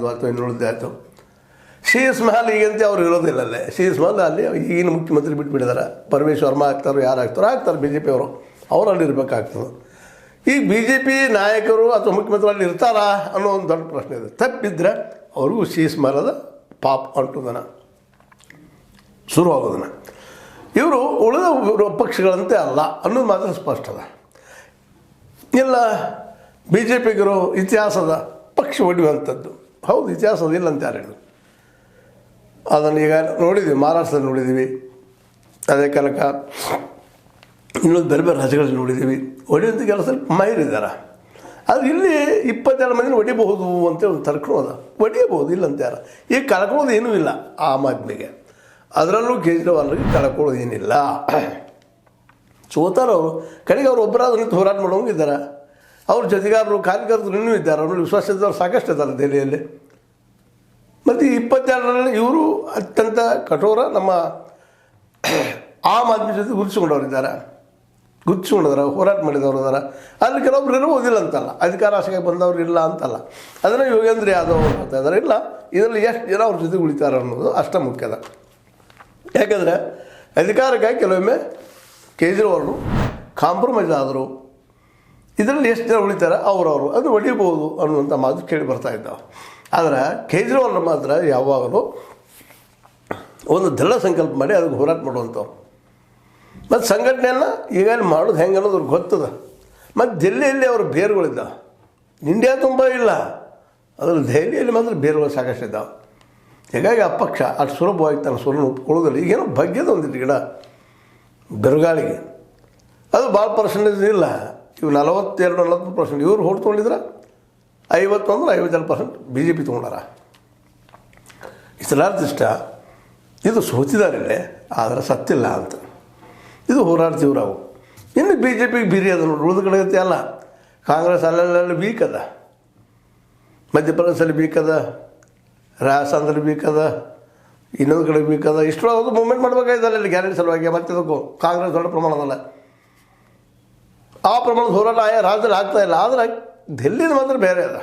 ಆಯಿತು ಅಥವಾ ಇನ್ನುಳಿದ ಆಯಿತು. ಶೀಸ್ ಮಹಲ್ ಈಗಂತ ಅವ್ರು ಇರೋದಿಲ್ಲ ಅಲ್ಲೇ. ಶೀಸ್ ಮಹಲ್ ಅಲ್ಲಿ ಈಗಿನ ಮುಖ್ಯಮಂತ್ರಿ ಬಿಟ್ಬಿಟ್ಟಿದ್ದಾರೆ. ಪರಮೇಶ್ ವರ್ಮಾ ಆಗ್ತಾರೋ ಯಾರು ಆಗ್ತಾರೆ ಬಿ ಜೆ ಪಿಯವರು, ಅವ್ರು ಅಲ್ಲಿ ಇರಬೇಕಾಗ್ತದೆ. ಈಗ ಬಿ ಜೆ ಪಿ ನಾಯಕರು ಅಥವಾ ಮುಖ್ಯಮಂತ್ರಿ ಅಲ್ಲಿ ಇರ್ತಾರಾ ಅನ್ನೋ ಒಂದು ದೊಡ್ಡ ಪ್ರಶ್ನೆ ಇದೆ. ತಪ್ಪಿದ್ರೆ ಅವ್ರಿಗೂ ಶೀಸ್ ಮಹಲದ ಪಾಪ ಅಂಟುದನ ಶುರುವಾಗೋದನ್ನ. ಇವರು ಉಳಿದ ಪಕ್ಷಗಳಂತೆ ಅಲ್ಲ ಅನ್ನೋದು ಮಾತ್ರ ಸ್ಪಷ್ಟ ಅದ. ಇಲ್ಲ ಬಿ ಜೆ ಪಿಗರು ಇತಿಹಾಸದ ಪಕ್ಷ ಹೊಡೆಯುವಂಥದ್ದು. ಹೌದು, ಇತಿಹಾಸದ ಇಲ್ಲ ಅಂತ ಯಾರು ಹೇಳಿದ್ರು. ಅದನ್ನು ಈಗ ನೋಡಿದ್ವಿ, ಮಹಾರಾಷ್ಟ್ರದಲ್ಲಿ ನೋಡಿದ್ದೀವಿ, ಅದೇ ಕಾಲಕ್ಕ ಇನ್ನೊಂದು ಬೇರೆ ಬೇರೆ ರಾಜ್ಯಗಳಲ್ಲಿ ನೋಡಿದ್ದೀವಿ. ಹೊಡೆಯುವಂಥ ಕೆಲಸದಲ್ಲಿ ಮೈರಿದ್ದಾರೆ. ಆದರೆ ಇಲ್ಲಿ 22 ಮಂದಿನ ಹೊಡಿಬಹುದು ಅಂತೇಳಿ ಒಂದು ತರ್ಕನೂ ಅದ. ಹೊಡಿಯಬಹುದು, ಇಲ್ಲ ಅಂತ ಯಾರು. ಈಗ ಕಳ್ಕೊಳ್ಳೋದು ಏನೂ ಇಲ್ಲ ಆಮ್ ಆದ್ಮಿಗೆ, ಅದರಲ್ಲೂ ಕೇಜ್ರಿವಾಲ್ರಿಗೆ ಕಳ್ಕೊಳ್ಳೋದು ಏನಿಲ್ಲ. ಸೋತಾರವರು ಕಡೆಗೆ ಅವರು ಒಬ್ಬರಾದ್ರು ನಿಂತು ಹೋರಾಟ ಮಾಡೋಂಗಿದ್ದಾರೆ. ಅವ್ರ ಜೊತೆಗಾರರು ಕಾರ್ಯಕರ್ತರು ಇನ್ನೂ ಇದ್ದಾರೆ, ಅವ್ರಲ್ಲಿ ವಿಶ್ವಾಸ ಇದ್ದವ್ರು ಸಾಕಷ್ಟು ಇದ್ದಾರೆ ದೆಹಲಿಯಲ್ಲಿ. ಮತ್ತು 22ರಲ್ಲಿ ಇವರು ಅತ್ಯಂತ ಕಠೋರ ನಮ್ಮ ಆಮ್ ಆದ್ಮಿ ಜೊತೆ ಗುರುತಿಸ್ಕೊಂಡವ್ರಿದ್ದಾರೆ, ಹೋರಾಟ ಮಾಡಿದವರು ಇದ್ದಾರೆ. ಅಲ್ಲಿ ಕೆಲವೊಬ್ರು ಇರ್ಬೋದಿಲ್ಲ ಅಂತಲ್ಲ, ಅಧಿಕಾರ ಆಸೆಗೆ ಬಂದವರು ಇಲ್ಲ ಅಂತಲ್ಲ. ಅದನ್ನು ಯೋಗೇಂದ್ರ ಯಾದವ್ ಮಾಡ್ತಾ ಇದ್ದಾರೆ. ಇಲ್ಲ, ಇದರಲ್ಲಿ ಎಷ್ಟು ಜನ ಅವ್ರ ಜೊತೆ ಉಳಿತಾರೆ ಅನ್ನೋದು ಅಷ್ಟ ಮುಖ್ಯದ. ಯಾಕಂದರೆ ಅಧಿಕಾರಕ್ಕಾಗಿ ಕೆಲವೊಮ್ಮೆ ಕೇಜ್ರಿವಾಲ್ರು ಕಾಂಪ್ರಮೈಸ್ ಆದರು. ಇದರಲ್ಲಿ ಎಷ್ಟು ಜನ ಉಳಿತಾರೆ ಅವರವರು ಅದು ಹೊಡಿಬೋದು ಅನ್ನುವಂಥ ಮಾತು ಕೇಳಿ ಬರ್ತಾ ಇದ್ದಾವೆ. ಆದರೆ ಕೇಜ್ರಿವಾಲ್ ಮಾತ್ರ ಯಾವಾಗಲೂ ಒಂದು ದೃಢ ಸಂಕಲ್ಪ ಮಾಡಿ ಅದಕ್ಕೆ ಹೋರಾಟ ಮಾಡುವಂಥವ್ರು. ಮತ್ತು ಸಂಘಟನೆಯನ್ನು ಈಗಾಗಲೇ ಮಾಡೋದು ಹೆಂಗೆ ಅನ್ನೋದು ಅವ್ರಿಗೆ ಗೊತ್ತದ. ಮತ್ತು ದಿಲ್ಲಿಯಲ್ಲಿ ಅವ್ರ ಬೇರುಗಳಿದ್ದಾವೆ, ಇಂಡಿಯಾ ತುಂಬ ಇಲ್ಲ, ಅದರಲ್ಲಿ ದೆಹಲಿಯಲ್ಲಿ ಮಾತ್ರ ಬೇರುಗಳು ಸಾಕಷ್ಟು ಇದ್ದಾವೆ. ಹೀಗಾಗಿ ಆ ಪಕ್ಷ ಅಷ್ಟು ಸುಲಭವಾಗಿ ತನ್ನ ಸ್ವರನ್ನು ಒಪ್ಕೊಳ್ಳೋದಿಲ್ಲ. ಈಗೇನೋ ಭಾಗ್ಯದ ಒಂದಿಟ್ಟು ಗಿಡ ಬೆರಗಾಳಿಗೆ ಅದು ಭಾಳ ಪರ್ಸೆಂಟೇಜ್ ಇಲ್ಲ. ಇವು 42-43%. ಇವ್ರು ಹೋಟ್ ತೊಗೊಂಡಿದ್ರೆ 51-52% ಬಿ ಜೆ ಪಿ ತೊಗೊಂಡಾರ. ಇಷ್ಟ ಇದು ಸೋತಿದಾರಿಲ್ಲೇ, ಆದರೆ ಸತ್ತಿಲ್ಲ ಅಂತ. ಇದು ಹೋರಾಡ್ತೀವ್ರಾವು. ಇನ್ನು ಬಿ ಜೆ ಪಿಗೆ ಬಿರಿ ಅದ ನೋಡಿ, ಉಳಿದ ಕಡೆ ಅಲ್ಲ. ಕಾಂಗ್ರೆಸ್ ಅಲ್ಲೆಲ್ಲ ವೀಕ್ ಅದ, ಮಧ್ಯಪ್ರದೇಶದಲ್ಲಿ ವೀಕ್ ಅದ, ರಾಜಸ್ಥಾನದಲ್ಲಿ ವೀಕ್ ಅದ, ಇನ್ನೊಂದು ಕಡೆ ವೀಕ್ ಅದ. ಇಷ್ಟೊಂದು ಮೂವ್ಮೆಂಟ್ ಮಾಡಬೇಕಾಯ್ತಲ್ಲ ಅಲ್ಲಿ ಗ್ಯಾರಂಟಿ ಸಲುವಾಗಿ. ಮತ್ತು ಅದಕ್ಕೂ ಕಾಂಗ್ರೆಸ್ ದೊಡ್ಡ ಪ್ರಮಾಣದಲ್ಲ, ಆ ಪ್ರಮಾಣದ ಹೋರಾಟ ಆಯಾ ರಾಜ್ಯದಲ್ಲಿ ಆಗ್ತಾಯಿಲ್ಲ. ಆದರೆ ದೆಲ್ಲಿದು ಮಾತ್ರ ಬೇರೆ ಅದ.